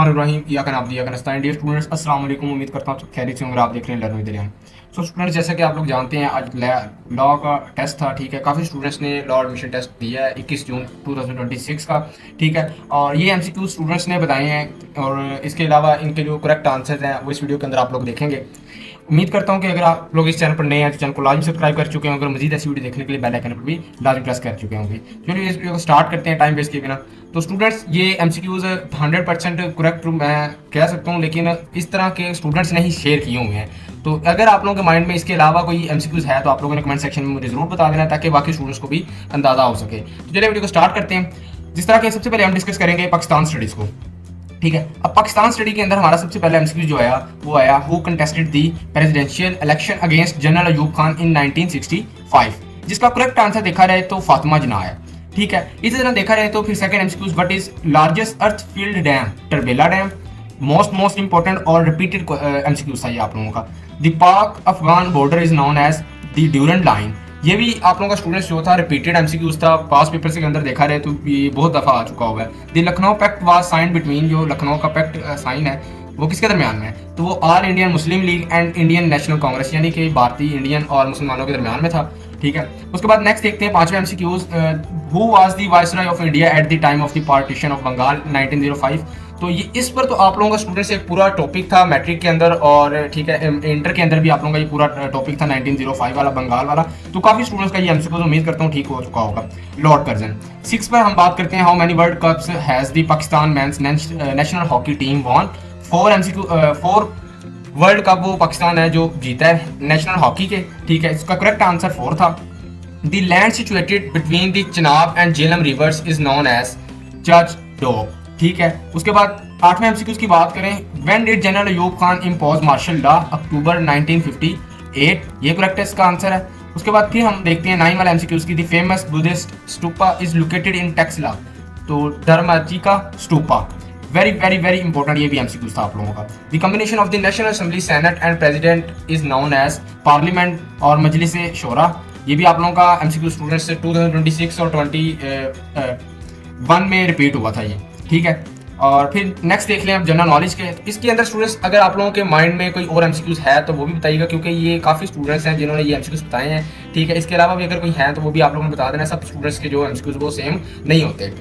बिस्मिल्लाहिर्रहमानिर्रहीम या कनाब दिया कनस्तान डियर स्टूडेंट्स अस्सलाम वालेकुम। उम्मीद करता हूँ सब खैरियत से होंगे। आप देख रहे हैं learn with Riyan. So students, जैसा कि आप लोग जानते हैं आज लॉ का टेस्ट था। ठीक है, काफ़ी स्टूडेंट्स ने लॉ एडमिशन टेस्ट दिया है 21 जून 2026 का। ठीक है, और ये एमसीक्यू स्टूडेंट्स ने बताए हैं और इसके अलावा इनके जो करेक्ट आंसर्स हैं वो इस वीडियो के अंदर आप लोग देखेंगे। उम्मीद करता हूँ कि अगर आप लोग इस चैनल पर नए हैं तो चैनल को लाजमी सब्सक्राइब कर चुके होंगे और मजीद ऐसी वीडियो देखने के लिए बेल आइकन पर भी लाजमी प्रेस कर चुके होंगे। चलिए इस वीडियो को स्टार्ट करते हैं टाइम वेस्ट किए बिना। तो स्टूडेंट्स, ये एमसीक्यूज 100% करेक्ट मैं कह सकता हूँ, लेकिन इस तरह के स्टूडेंट्स ने ही शेयर किए हुए हैं। तो अगर आप लोगों के माइंड में इसके अलावा कोई एमसीक्यूज है तो आप लोगों ने कमेंट सेक्शन में मुझे जरूर बता देना ताकि बाकी स्टूडेंट्स को भी अंदाजा हो सके। तो चलिए वीडियो को स्टार्ट करते हैं। जिस तरह के सबसे पहले हम डिस्कस करेंगे पाकिस्तान स्टडीज़ को। ठीक है, अब पाकिस्तान स्टडी के अंदर हमारा सबसे पहला एमसीक्यू जो आया वो आया who contested the presidential election against General Ayub Khan in 1965, जिसका करेक्ट आंसर देखा जाए तो फातिमा जिन्ना है। ठीक है, इसी तरह देखा जाए तो फिर second MCQ what is largest earth filled dam, Tarbela dam. Most important और रिपीटेड एमसीक्यू था ये आप लोगों का। The Pak Afghan border is known as the Durand line, ये भी आप लोगों का स्टूडेंट्स जो था रिपीटेड एमसीक्यूज था, पास पेपर के अंदर देखा रहे तो ये बहुत दफा आ चुका हुआ है। The Lucknow pact was sign between, जो लखनऊ का पैक्ट साइन है वो किसके दरमियान में है, तो वो all Indian Muslim league and Indian national Congress, यानी कि भारतीय इंडियन और मुसलमानों के दरमियान में था। ठीक है, उसके बाद नेक्स्ट देखते हैं पांचवें MCQs. Who was the viceroy of India at the time of the partition of Bengal 1905। तो ये इस पर तो आप लोगों का स्टूडेंट्स एक पूरा टॉपिक था मैट्रिक के अंदर और ठीक है इंटर के अंदर भी आप लोगों का ये पूरा टॉपिक था 1905 वाला बंगाल वाला। तो काफी स्टूडेंट्स का ये एमसीक्यू उम्मीद करता हूँ ठीक हो चुका होगा। लॉर्ड कर्जन 6 पर हम बात करते हैं। How many world cups has the Pakistan mains national hockey team von. 4 world cup वो पाकिस्तान है जो जीता है नेशनल हॉकी के। ठीक है, इसका करेक्ट आंसर 4 था। The land situated between the Chenab and Jhelum rivers is known as Chaj Doab. ठीक है, उसके बाद 8वें एमसीक्यूज की बात करें। When did General Ayub Khan impose martial law, October 1958, ये करेक्ट है इसका आंसर है। उसके बाद फिर हम देखते हैं 9 वाला एमसीक्यूज की। The famous Buddhist stupa is located in Taxila, तो धर्माजी का स्तूपा। वेरी इंपॉर्टेंट ये भी एमसीक्यूज था आप लोगों का। The combination of the national assembly senate and president is known as parliament और मजलिस शोरा, ये भी आप लोगों का एमसीक्यू स्टूडेंट्स से 2026 और 21 में रिपीट हुआ था ये। ठीक है, और फिर नेक्स्ट देख लें अब जनरल नॉलेज के। इसके अंदर स्टूडेंट्स अगर आप लोगों के माइंड में कोई और एमसीक्यूज है तो वो भी बताइएगा, क्योंकि ये काफ़ी स्टूडेंट्स हैं जिन्होंने ये एमसीक्यूज बताए हैं। ठीक है, इसके अलावा भी अगर कोई है तो वो भी आप लोगों ने बता देना। सब स्टूडेंट्स के जो एमसीक्यूज वो सेम नहीं होते।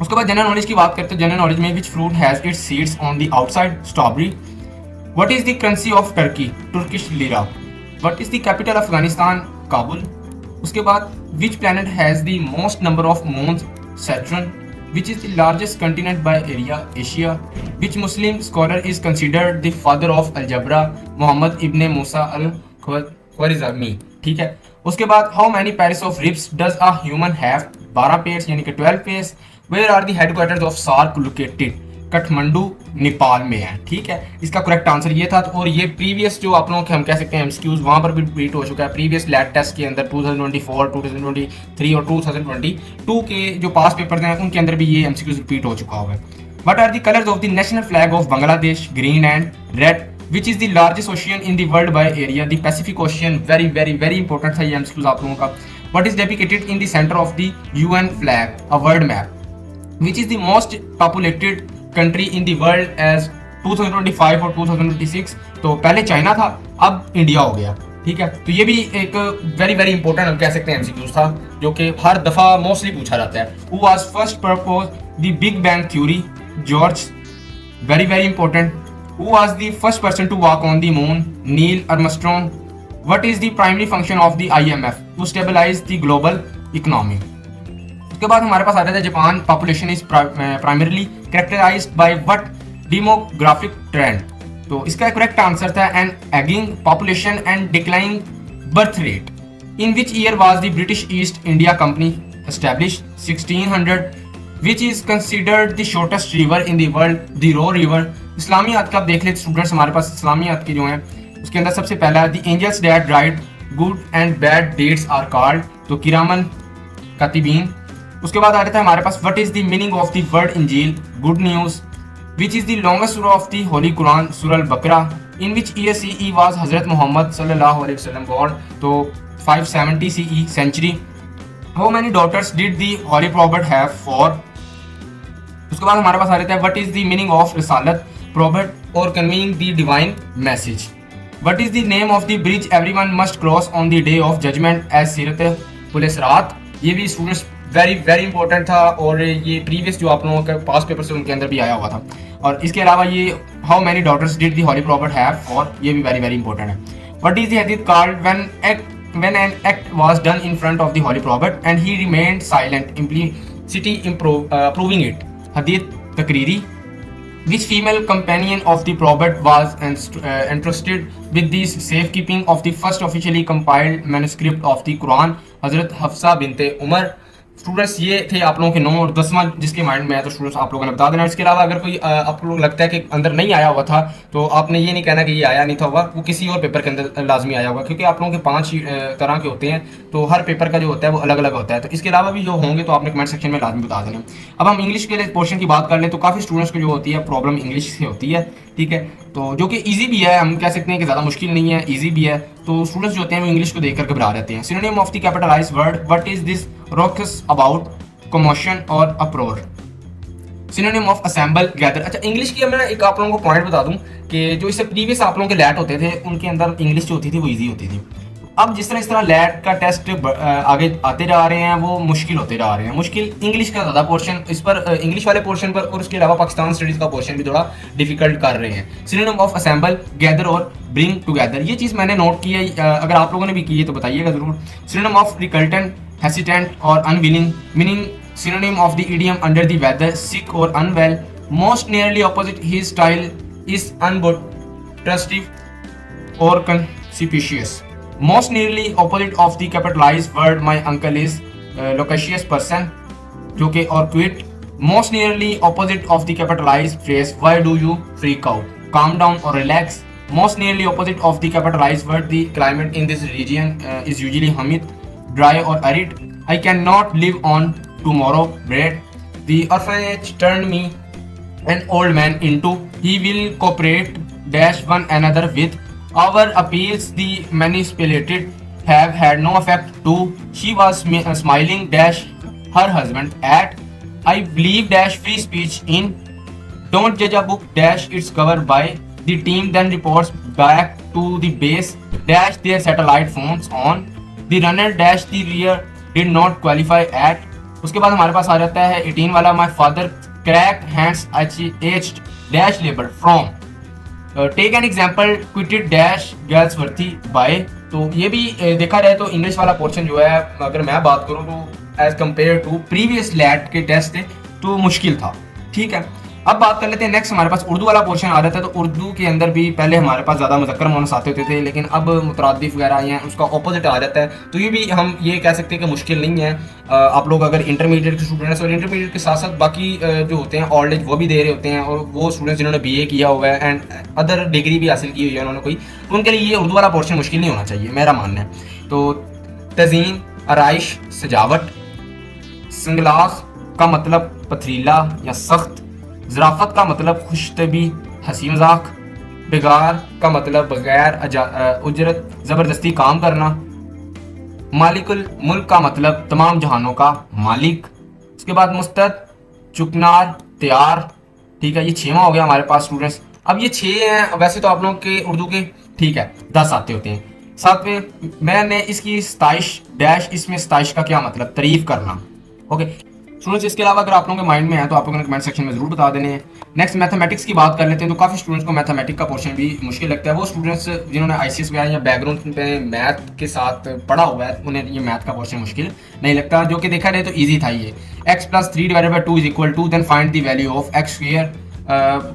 उसके बाद जनरल नॉलेज की बात करते हैं। जनरल नॉलेज में which fruit has its seeds on the outside, strawberry. What is the currency of Turkey, Turkish lira. What is the capital of Afghanistan, Kabul. उसके बाद which planet has the most number of moons, Saturn. Which is the largest continent by area, Asia? Which Muslim scholar is considered the father of algebra, Muhammad ibn Musa al-Khwarizmi? ठीक है, उसके बाद how many pairs of ribs does a human have? 12 pairs यानी कि 12 pairs. Where are the headquarters of SAARC located? Kathmandu, Nepal में है। ठीक है, इसका करेक्ट आंसर ये था। और ये प्रीवियस जो आप लोगों के हम कह सकते हैं एमसीक्यूज वहां पर भी रिपीट हो चुका है। प्रीवियस लैब टेस्ट के अंदर 2024, 2023 और 2022 के जो पास पेपर्स हैं उनके अंदर भी ये एमसीक्यूज रिपीट हो चुका हुआ है। What are the colours of the national flag of Bangladesh, green and red. Which is the largest ocean in the world by area, the Pacific ocean. Very important था ये एमसीक्यूज आप लोगों का। What is dedicated in the centre of the UN flag, a world map. Which is the most populated country in the world as 2025 और 2026, तो पहले China था अब इंडिया हो गया। ठीक है, तो ये भी एक वेरी इंपॉर्टेंट हम कह सकते हैं एमसीक्यूज था जो कि हर दफा मोस्टली पूछा जाता है। Who was first propose the big bang theory, George. Very important. Who was the first person to walk on the moon, Neil Armstrong. What is the primary function of the IMF, to stabilise the global economy. उसके बाद हमारे पास आ जाता है Japan population is primarily characterised by what demographic trend, तो इसका correct answer था an ageing population and declining birth rate. In which year was the British East India Company established, 1600। Which is considered the shortest river in the world, the Roe river. इस्लामियात का आप देख लेते students, हमारे पास इस्लामियात के जो हैं उसके अंदर सबसे पहला the angels that write good and bad deeds are called, तो किरामन कातिबीन। उसके बाद आ जाता है हमारे पास what is the meaning of the word इंजील, good news. Which is the longest सूरा ऑफ द होली कुरान, सूरह अल बकरा। In which year CE was हजरत मोहम्मद सल्लल्लाहु अलैहि वसल्लम बोर्न, तो 570 CE century. How many daughters did the holy prophet have 4। उसके बाद हमारे पास आ जाता है what is the meaning of रिसालत, प्रॉफिट और conveying the divine message. What is the name of the bridge everyone must cross on the day of judgement as सीरत पुलिस रात। ये भी स्टूडेंट्स वेरी वेरी इंपॉर्टेंट था और ये प्रीवियस जो आप लोगों के पास पेपर से उनके अंदर भी आया हुआ था। और इसके अलावा ये how many daughters did the holy prophet have four, ये भी वेरी वेरी इंपॉर्टेंट है। व्हाट इज द हदीथ called when an act was done in front of the holy prophet and he remained silent, implicitly proving it? Hadith Takriri. Which female companion of the prophet was entrusted with the safekeeping of the first officially compiled manuscript of the Quran? Hazrat Hafsa binte Umar। Students ये थे आप लोगों के 9 और 10वां जिसके mind में है तो स्टूडेंट्स आप लोगों ने बता देना। इसके अलावा अगर कोई आप लोग लगता है कि अंदर नहीं आया हुआ था तो आपने ये नहीं कहना कि ये आया नहीं था हुआ, वो किसी और पेपर के अंदर लाजमी आया होगा, क्योंकि आप लोगों के 5 तरह के होते हैं तो हर पेपर का जो होता है वो अलग अलग होता है। तो इसके अलावा भी जो होंगे तो आपने कमेंट सेक्शन में लाजमी बता देना। अब हम इंग्लिश के लिए पोर्शन की बात कर लें तो काफ़ी स्टूडेंट्स को जो होती है प्रॉब्लम इंग्लिश से होती है, ठीक है, तो जो कि ईजी भी है, हम कह सकते हैं कि ज़्यादा मुश्किल नहीं है, ईजी भी है। तो स्टूडेंट्स जो होते हैं वो इंग्लिश को देखकर घबरा रहते हैं। Synonym of the capitalised word, what is this ruckus about, commotion और uproar. Synonym of assemble, gather. अच्छा इंग्लिश की मैं एक आप लोगों को पॉइंट बता दूं कि जो इससे प्रीवियस आप लोगों के लैट होते थे उनके अंदर इंग्लिश जो होती थी वो इजी होती थी। अब जिस तरह इस तरह लैट का टेस्ट आगे आते जा रहे हैं वो मुश्किल होते जा रहे हैं। मुश्किल इंग्लिश का ज़्यादा पोर्शन इस पर इंग्लिश वाले पोर्शन पर और उसके अलावा पाकिस्तान स्टडीज़ का पोर्शन भी थोड़ा डिफिकल्ट कर रहे हैं। सिनोनिम ऑफ असेंबल, गैदर और ब्रिंग टुगेदर। ये चीज़ मैंने नोट की है, अगर आप लोगों ने भी की है तो बताइएगा ज़रूर। सिनोनिम ऑफ रिकल्टेंट, हेसिटेंट और unwilling. Meaning synonym of the idiom under the weather, sick or unwell. Most nearly opposite his style is unobtrusive or conspicuous. Most nearly opposite of the capitalized word my uncle is loquacious person, जो कि और quit. Most nearly opposite of the capitalized phrase why do you freak out, calm down or relax. Most nearly opposite of the capitalized word the climate in this region is usually humid, dry or arid. I cannot live on tomorrow bread. The orphanage turned me an old man into. He will cooperate dash one another with. Our appeals the manipulated have had no effect too. She was smiling dash her husband at. I believe dash free speech in. Don't judge a book dash its cover by. The team then reports back to the base dash their satellite phones on. The runner dash the rear did not qualify at. उसके बाद हमारे पास आ जाता है 18 वाला, my father cracked hands aged dash labour from, take an example quitted dash girls worthy by. तो ये भी देखा जाए तो इंग्लिश वाला पोर्शन जो है अगर मैं बात करूँ तो as compare to previous lot के टेस्ट थे तो मुश्किल था, ठीक है। अब बात कर लेते हैं नेक्स्ट हमारे पास उर्दू वाला पोर्शन आ जाता है। तो उर्दू के अंदर भी पहले हमारे पास ज़्यादा मुज़क्कर मोनस आते होते थे लेकिन अब मुतरादिफ वगैरह आए हैं, उसका ऑपोजिट आ जाता है। तो ये भी हम ये कह सकते हैं कि मुश्किल नहीं है। आप लोग अगर इंटरमीडिएट के स्टूडेंट्स और इंटरमीडिएट के साथ साथ बाकी जो होते हैं ओल्ड एज वो भी दे रहे होते हैं और वो स्टूडेंट्स जिन्होंने BA किया हुआ है एंड अदर डिग्री भी हासिल की हुई है उन्होंने कोई, उनके लिए ये उर्दू वाला पोर्शन मुश्किल नहीं होना चाहिए मेरा मानना है। तो तज़ीन, आराइश, सजावट। संगलास का मतलब पथरीला या सख्त। ज़राफ़त का मतलब खुशतबी, हंसी मजाक। बेगार का मतलब बगैर उजरत ज़बरदस्ती काम करना। मालिकुल मुल्क का मतलब तमाम जहानों का मालिक। उसके बाद मुस्तद, चुकनार, तैयार, ठीक है। ये 6वां हो गया हमारे पास स्टूडेंट्स। अब ये 6 हैं, वैसे तो आप लोगों के उर्दू के ठीक है 10 आते होते हैं। 7वें मैंने इसकी सताइश डैश, इसमें सताइश का क्या मतलब, तारीफ करना, ओके स्टूडेंट्स। इसके अलावा अगर आप लोगों के माइंड में है तो आप लोगों ने कमेंट सेक्शन में जरूर बता देने हैं। नेक्स्ट मैथमेटिक्स की बात कर लेते हैं। तो काफ़ी स्टूडेंट्स को मैथमेटिक्स का पोर्शन भी मुश्किल लगता है। वो स्टूडेंट्स जिन्होंने ICS वगैरह या बैकग्राउंड पे मैथ के साथ पढ़ा हुआ है उन्हें ये मैथ का पोर्शन मुश्किल नहीं लगता, जो कि देखा जाए तो ईजी था ये। x + 3 / 2 = 2, then find the value of x²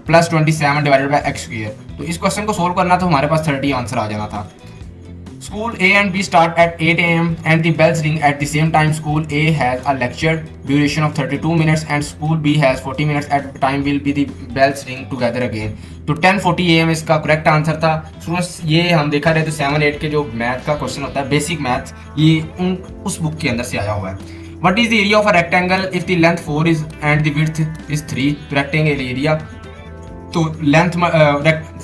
+ 27 / x²। तो इस क्वेश्चन को सोल्व करना तो हमारे पास 30 आंसर आ जाना था। School A and B start at 8 AM and the bells ring at the same time. School A has a lecture duration of 32 minutes and School B has 40 minutes. At the time will be the bells ring together again. तो 10:40 AM इसका correct answer था। Students ये हम देखा रहे तो 7-8 के जो मैथ का क्वेश्चन होता है बेसिक मैथ, ये उस बुक के अंदर से आया हुआ है। What is the area of a rectangle if the length 4 is and the width is 3? तो rectangle area तो लेंथ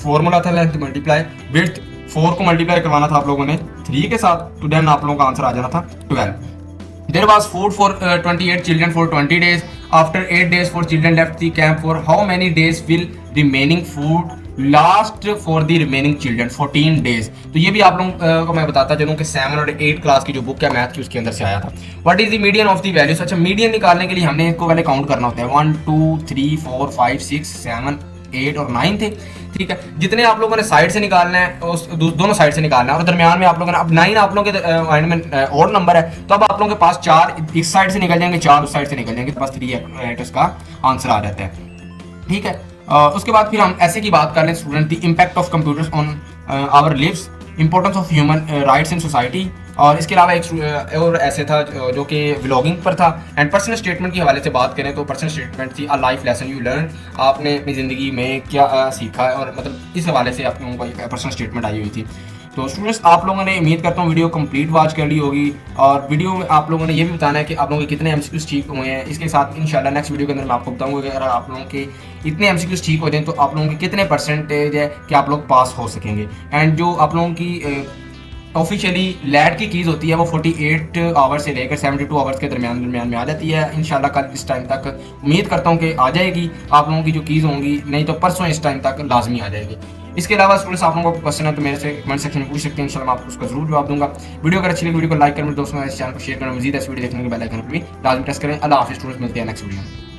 फॉर्मूला था लेंथ मल्टीप्लाई विड्थ, 4 को मल्टीप्लाई करवाना था आप लोगों ने 3 के साथ, तो देन आप लोगों का आंसर आ जाना था 12। There was food for 28 children for 20 days. After 8 days for children left the camp for how many days will remaining food last for the remaining children 14 days. तो ये भी आप लोगों को मैं बताता चलूँ कि 7 और 8 क्लास की जो बुक है मैथ की उसके अंदर से आया था। What is the median of the values. अच्छा, मीडियन निकालने के लिए हमने इसको पहले काउंट करना होता है 1 2 3 4 5 6 7 8 और 9 थे, ठीक है। जितने आप लोगों ने साइड से निकालना है उस दोनों साइड से निकालना है, और दरमियान में आप लोगों ने अब 9 आप लोगों के माइंड में और नंबर है, तो अब आप लोगों के पास 4 इस साइड से निकल जाएंगे, 4 उस साइड से निकल जाएंगे, तो बस 3 राइट उसका आंसर आ जाता है, ठीक है। उसके बाद फिर हम ऐसे की बात कर लें student, the impact of computers on our lives, importance of human rights in society. और इसके अलावा एक और ऐसे था जो कि व्लॉगिंग पर था। एंड पर्सनल स्टेटमेंट के हवाले से बात करें तो पर्सनल स्टेटमेंट थी a life lesson you learn, आपने अपनी ज़िंदगी में क्या सीखा है, और मतलब इस हवाले से आप लोगों को एक पर्सनल स्टेटमेंट आई हुई थी। तो स्टूडेंट्स, आप लोगों ने उम्मीद करता हूँ वीडियो कंप्लीट वॉच कर ली होगी, और वीडियो में आप लोगों ने ये भी बताना है कि आप लोगों के कितने एमसीक्यूज ठीक हुए हैं। इसके साथ इंशाल्लाह नेक्स्ट वीडियो के अंदर मैं आपको बताऊंगा कि अगर आप लोगों के इतने एमसीक्यूज ठीक हो जाएं तो आप लोगों के कितने परसेंटेज है कि आप लोग पास हो सकेंगे। एंड जो आप लोगों की ऑफिशियली लैट की कीज़ होती है वो 48 आवर्स से लेकर 72 आवर्स के दरमियान में आ जाती है। इंशाल्लाह कल इस टाइम तक उम्मीद करता हूँ कि आ जाएगी आप लोगों की जो कीज़ होंगी, नहीं तो परसों इस टाइम तक लाजमी आ जाएगी। इसके अलावा स्टूडेंट्स, आप लोगों को क्वेश्चन है तो मेरे से कमेंट सेक्शन में पूछ सकते हैं, इंशाल्लाह मैं आपको उसका जरूर जवाब दूंगा। वीडियो अगर अच्छी लगी वीडियो को लाइक करें, दोस्तों इस चैनल को शेयर करें, मजीद इस वीडियो देखने के बेल आइकन पर भी लाजमी प्रेस करें। अल्लाह हाफिज़ स्टूडेंट्स, मिलते हैं नेक्स्ट वीडियो में।